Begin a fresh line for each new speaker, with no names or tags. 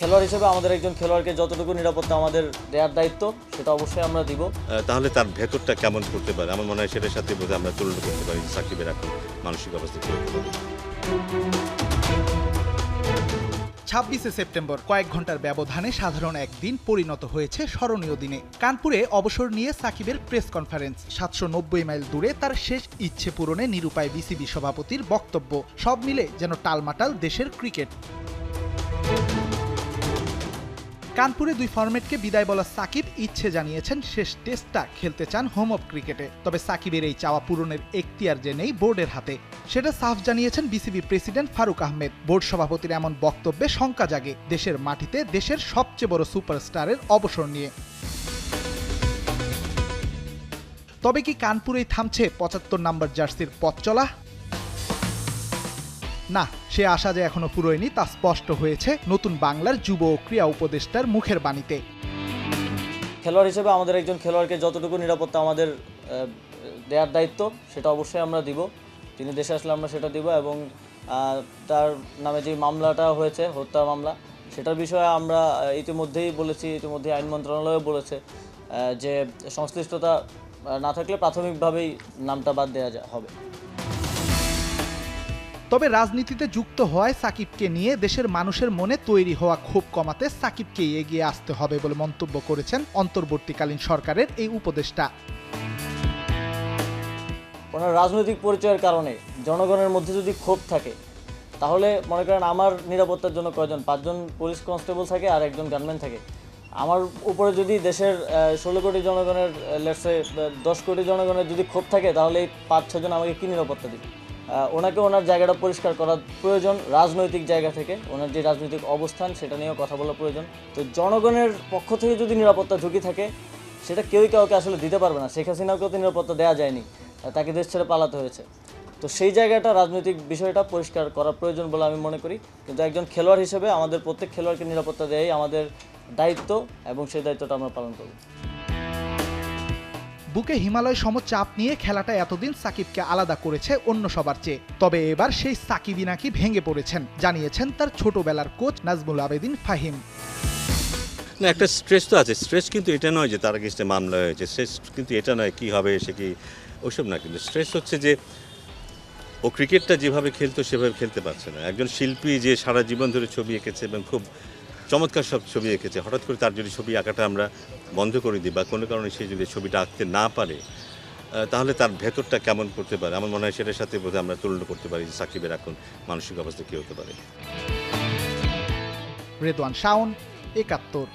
খেলোয়াড় হিসেবে আমাদের একজন খেলোয়াড়কে যতটুকু নিরাপত্তা আমাদের দেওয়ার দায়িত্ব সেটা অবশ্যই আমরা দিব।
তাহলে তার ভেতরটা কেমন করতে পারে আমার মনে হয় সেটার সাথে বোধহয় আমরা তুলনা করতে পারি সাকিবের এখন মানসিক অবস্থা কি হতে পারে।
26শে সেপ্টেম্বর কয়েক ঘন্টার ব্যবধানে সাধারণ একদিন পরিণত হয়েছে স্মরণীয় দিনে। কানপুরে অবসর নিয়ে সাকিবের প্রেস কনফারেন্স, 790 মাইল দূরে তার শেষ ইচ্ছে পূরণে নিরুপায় বিসিবি সভাপতির বক্তব্য, সব মিলে যেন টালমাটাল দেশের ক্রিকেট। কানপুরে দুই ফরম্যাটকে বিদায় বলা সাকিব ইচ্ছে জানিয়েছেন শেষ টেস্টটা খেলতে চান হোম অফ ক্রিকেটে। তবে সাকিবের এই চাওয়া পূরণের এখতিয়ার যে নেই বোর্ডের হাতে, সেটা সাফ জানিয়েছেন BCB president Faruque Ahmed. Board সভাপতির এমন বক্তব্যে শঙ্কা জাগে দেশের মাটিতে দেশের সবচেয়ে বড় সুপারস্টারের অবসর নিয়ে। তবে কি কানপুরেই থামছে 75 নম্বর জার্সির পথ চলা? না, সে আশা যে এখনো পুরোয়নি তা স্পষ্ট হয়েছে নতুন বাংলার যুব ও ক্রীড়া উপদেষ্টার মুখের বাণীতে।
খেলোয়াড় হিসেবে আমাদের একজন খেলোয়াড়কে যতটুকু নিরাপত্তা আমাদের দেওয়ার দায়িত্ব সেটা অবশ্যই আমরা দিব। তিনি দেশে আসলে আমরা সেটা দিব এবং তার নামে যে মামলাটা হয়েছে, হত্যা মামলা, সেটার বিষয়ে আমরা ইতিমধ্যেই বলেছি, ইতিমধ্যেই আইন মন্ত্রণালয়ও বলেছে যে সংশ্লিষ্টতা না থাকলে প্রাথমিকভাবেই নামটা বাদ দেওয়া হবে।
তবে রাজনীতিতে যুক্ত হওয়ায় সাকিবকে নিয়ে দেশের মানুষের মনে তৈরি হওয়া ক্ষোভ কমাতে সাকিবকেই এগিয়ে আসতে হবে বলে মন্তব্য করেছেন অন্তর্বর্তীকালীন সরকারের এই উপদেষ্টা।
ওনার রাজনৈতিক পরিচয়ের কারণে জনগণের মধ্যে যদি ক্ষোভ থাকে, তাহলে মনে করেন আমার নিরাপত্তার জন্য কয়জন, 5 জন পুলিশ কনস্টেবল থাকে আর একজন গানম্যান থাকে। আমার উপরে যদি দেশের 16 কোটি জনগণের, লেটসে 10 কোটি জনগণের যদি ক্ষোভ থাকে, তাহলে এই 5-6 জন আমাকে কী নিরাপত্তা দিবে? ওনাকে ওনার জায়গাটা পরিষ্কার করা প্রয়োজন, রাজনৈতিক জায়গা থেকে ওনার যে রাজনৈতিক অবস্থান সেটা নিয়েও কথা বলা প্রয়োজন। তো জনগণের পক্ষ থেকে যদি নিরাপত্তা ঝুঁকি থাকে, সেটা কেউই কাউকে আসলে দিতে পারবে না। শেখ হাসিনাকেও তো নিরাপত্তা দেওয়া যায়নি, তাকে দেশ ছেড়ে পালাতে হয়েছে। তো সেই জায়গাটা, রাজনৈতিক বিষয়টা পরিষ্কার করা প্রয়োজন বলে আমি মনে করি। কিন্তু একজন খেলোয়াড় হিসেবে আমাদের প্রত্যেক খেলোয়াড়কে নিরাপত্তা দেওয়াই আমাদের দায়িত্ব এবং সেই দায়িত্বটা আমরা পালন করব।
বুকে হিমালয় সম চাপ নিয়ে খেলাটা এতদিন সাকিবকে আলাদা করেছে অন্য সবার চেয়ে। তবে এবার সেই সাকিবই নাকি ভেঙে পড়েছেন, জানিয়েছেন তার ছোটবেলার কোচ নাজমুল আবেদিন ফাহিম।
না, একটা স্ট্রেস তো আছে। স্ট্রেস কিন্তু এটা নয় যে তার এগেইনস্টে মামলা হয়েছে, স্ট্রেস কিন্তু এটা নয় কী হবে সে কি, ওসব না। কিন্তু স্ট্রেস হচ্ছে যে ও ক্রিকেটটা যেভাবে খেলতো সেভাবে খেলতে পারছে না। একজন শিল্পী যে সারা জীবন ধরে ছবি এঁকেছে এবং খুব চমৎকার সব ছবি এঁকেছে, হঠাৎ করে তার যদি ছবি আঁকাটা আমরা বন্ধ করে দিই বা কোনো কারণে সে যদি ছবিটা আঁকতে না পারে, তাহলে তার ভেতরটা কেমন করতে পারে আমার মনে হয় সেটার সাথে বোধহয় আমরা তুলনা করতে পারি যে সাকিবের এখন মানসিক অবস্থা কী হতে পারে।
রেদওয়ান শাওন, 71।